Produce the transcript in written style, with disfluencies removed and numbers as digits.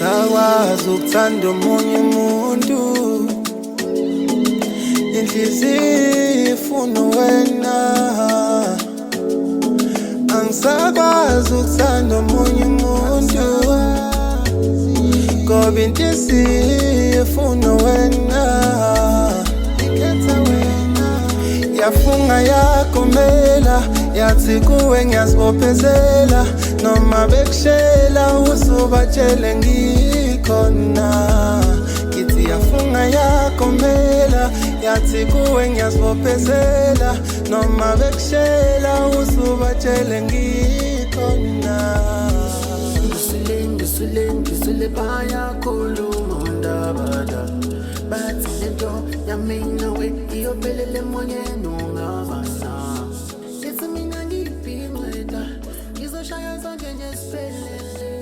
Angisakwazi ukuthanda omunye umuntu, inhliziyo ifuna wena. Angisakwazi ukuthanda omunye umuntu, ngoba inhliziyo ifuna wena. Yafunga yakomela, yathi kuwe ngiyazibophezela. Noma bekushela usubatshele ngikhona. Ngithi yafunga yakomela, yathi kuwe ngiyazibophezela. Noma bekushela usubatshele ngikhona. Ngisule bayakhuluma undabada, bathi lento yamina we iyophelele emoyeni ungabasa. Ngithi mina ngiyibhinqeda, ngizoshaya zonke nje siphelele.